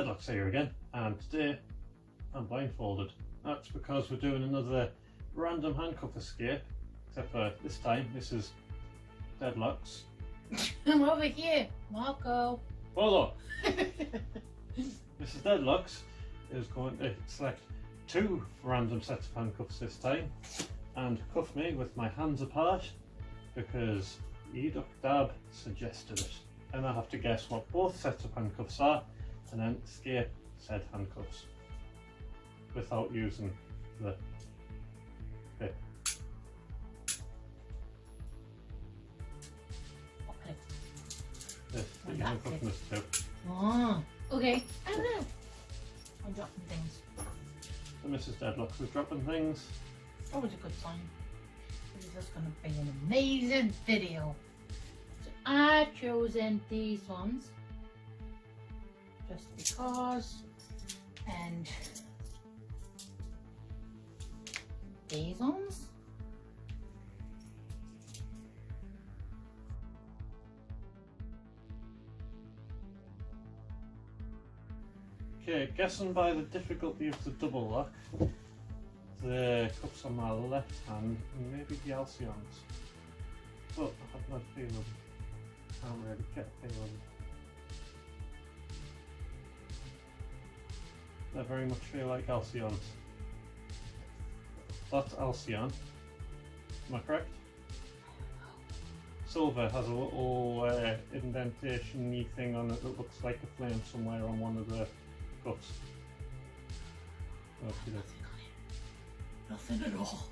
Deadlocks here again, and today I'm blindfolded. That's because we're doing another random handcuff escape, except for this time this is Deadlocks. I'm over here, Marco. Follow! Mrs Deadlocks is going to select 2 random sets of handcuffs this time and cuff me with my hands apart because Edoc Dab suggested it. And I have to guess what both sets of handcuffs are and then escape said handcuffs without using the bit. Okay. This that you handcuff us to. Oh, okay. I don't know. I'm dropping things. So Mrs Deadlocks was dropping things. Always a good sign. This is just going to be an amazing video. So I've chosen these ones just because, and these ones. Okay, guessing by the difficulty of the double lock, the cuffs on my left hand and maybe the Alcyons. But I have no feeling. Can't really get a feeling. They very much feel like Alcyons. That's Alcyon. Am I correct? Silver has a little indentation-y thing on it that looks like a flame somewhere on one of the cuffs. Nothing on it. Nothing at all.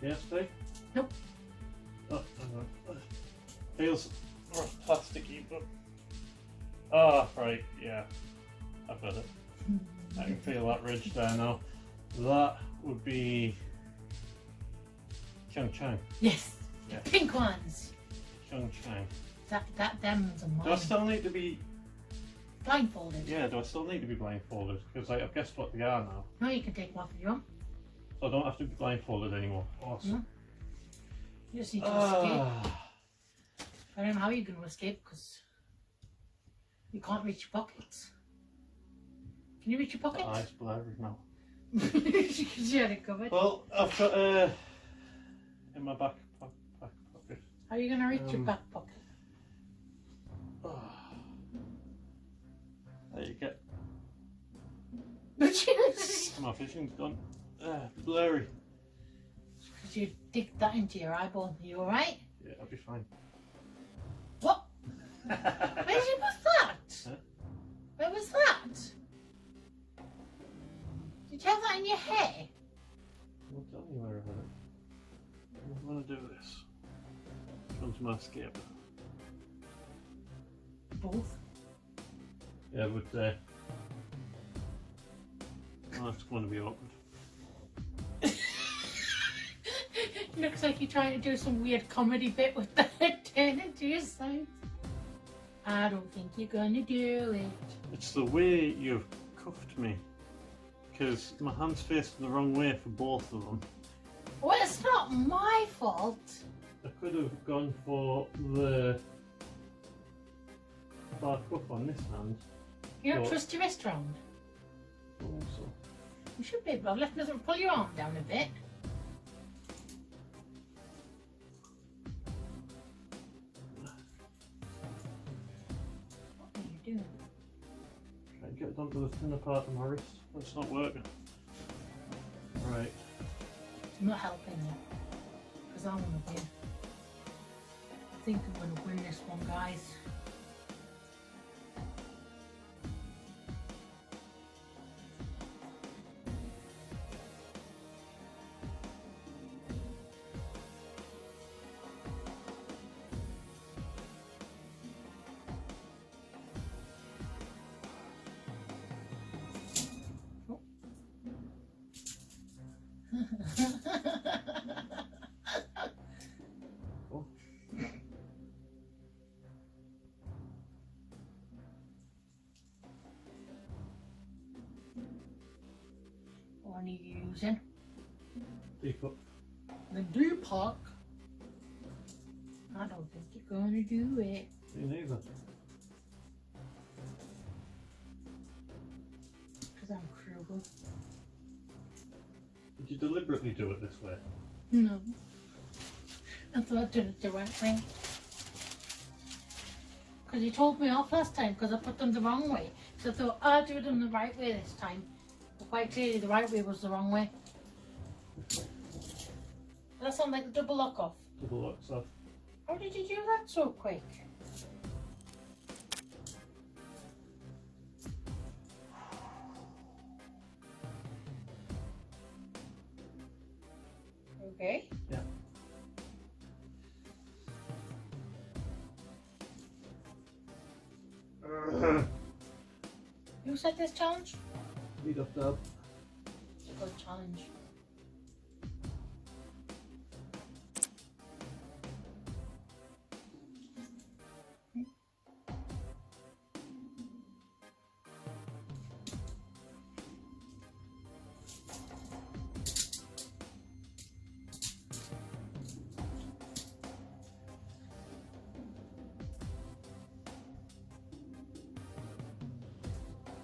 Yes, Dave? Nope. Oh, hang on. Feels plasticky, but... Ah, right, yeah. I've got it. I can feel that ridge there now. That would be... Chung Chang. Yes. Yeah. Pink ones. Chung Chang. Them's a mine. Do I still need to be... Blindfolded. Yeah, do I still need to be blindfolded? Because I've guessed what they are now. No, you can take them off if you want. So I don't have to be blindfolded anymore. Awesome. No. You just need to escape. I don't know how you're going to escape because you can't reach your pockets. Can you reach your pockets? Eyes blurry now. Because you had it covered. Well, I've got in my back pocket. How are you going to reach your back pocket? There you go. Because My vision's gone. Blurry. you dig that into your eyeball. Are you alright? Yeah, I'll be fine. What? Where did you put that? Huh? Where was that? Did you have that in your hair? I'll tell you where I've had it. I'm going to do this. Onto my escape. Both. Yeah, but that's going to be awkward. Looks like you're trying to do some weird comedy bit with the head turning to your side. I don't think you're gonna do it. It's the way you've cuffed me. Because my hand's facing the wrong way for both of them. Well, it's not my fault. I could have gone for the bar cuff on this hand. You don't What? twist your wrist round. Also. You should be able to. I've left nothing. Pull your arm down a bit. What are you doing? Try to get it onto the thinner part of my wrist. That's not working. Right. I'm not helping you. Because I want to win. I think I'm going to win this one, guys. Oh. What are you using? Deep up. the Deepak. I don't think you're gonna do it. Me neither. Because I'm cruel. Did you deliberately do it this way? No. I thought I did it the right way. Because you told me off last time because I put them the wrong way. So I thought I'll do them the right way this time. But quite clearly the right way was the wrong way. That sounds like a double lock off. Double locks off. How did you do that so quick? Okay. Yeah. Who set this challenge? Edoc Dab. It's a good challenge.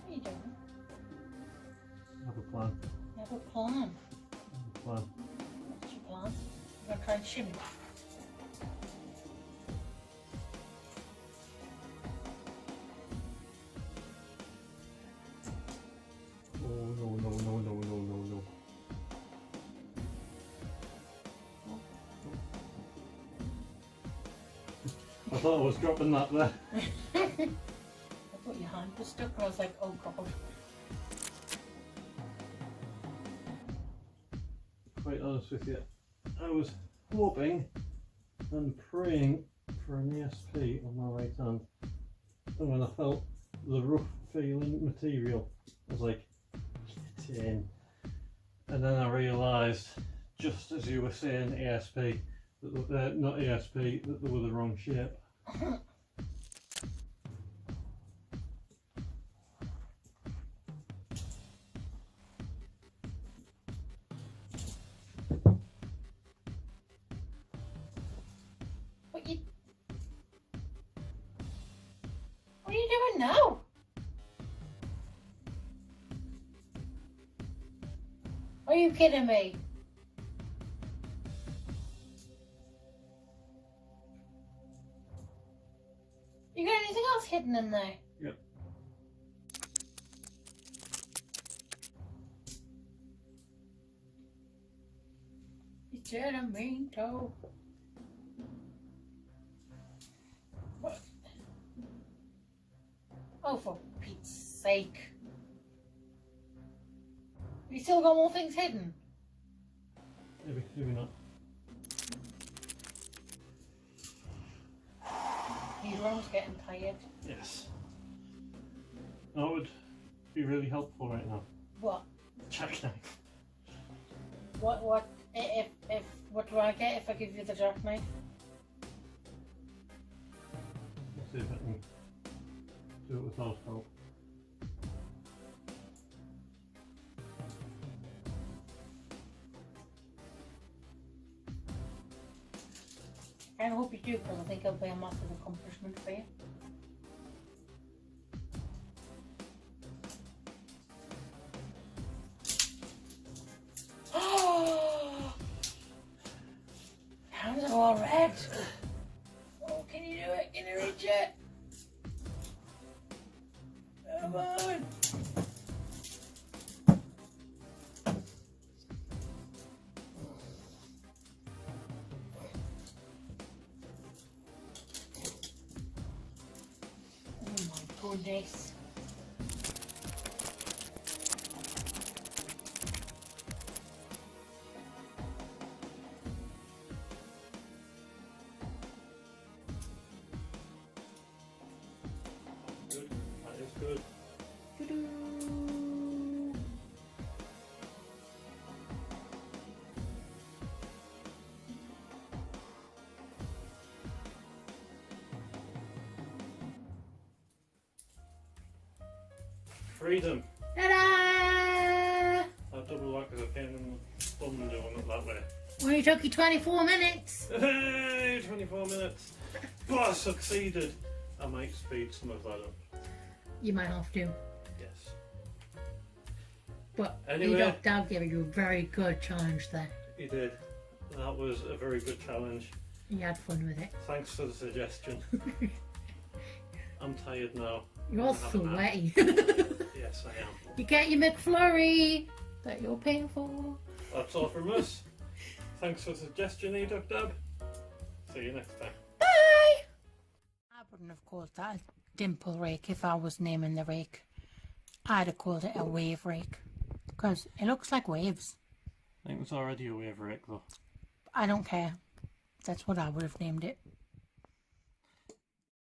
What are you doing? Have a plan. You have a plan. Have a plan. What's your plan? You're gonna try and shimmy. Oh no no no no no no no. I thought I was dropping that there. I thought your hand was stuck and I was like, oh god. Quite honest with you, I was hoping and praying for an ESP on my right hand, and when I felt the rough feeling material, I was like, get in. And then I realised, just as you were saying ESP, that not ESP, that they were the wrong shape. What are you doing now? Are you kidding me? You got anything else hidden in there? Yep. You said a mean toe. What? Oh, for Pete's sake. You still got more things hidden? Maybe not. Your arm's getting tired. Yes. That would be really helpful right now. What? Jackknife. What do I get if I give you the jackknife? Let's see if I can do it without help. I hope you do, because I think it'll be a massive accomplishment for you. Hands are all red. Oh, can you do it? Can you reach it? Come on. Oh my goodness. Good. That is good. Doo-doo. Freedom. Ta-da! That double lock is a pain in the fun doing it that way. Only took you 24 minutes. Hey, 24 minutes. But I succeeded. I might speed some of that up. You might have to. Yes. But Anyway. Edoc Dab gave you a very good challenge there. You did. That was a very good challenge. You had fun with it. Thanks for the suggestion. I'm tired now. You're I'm gonna have a nap. sweaty. Yes, I am. You get your McFlurry that you're paying for. That's all from us. Thanks for the suggestion, Edoc Dab. See you next time. Bye! I wouldn't have called that a dimple rake if I was naming the rake. I'd have called it a wave rake. Because it looks like waves. I think it was already a wave rake though. I don't care. That's what I would have named it.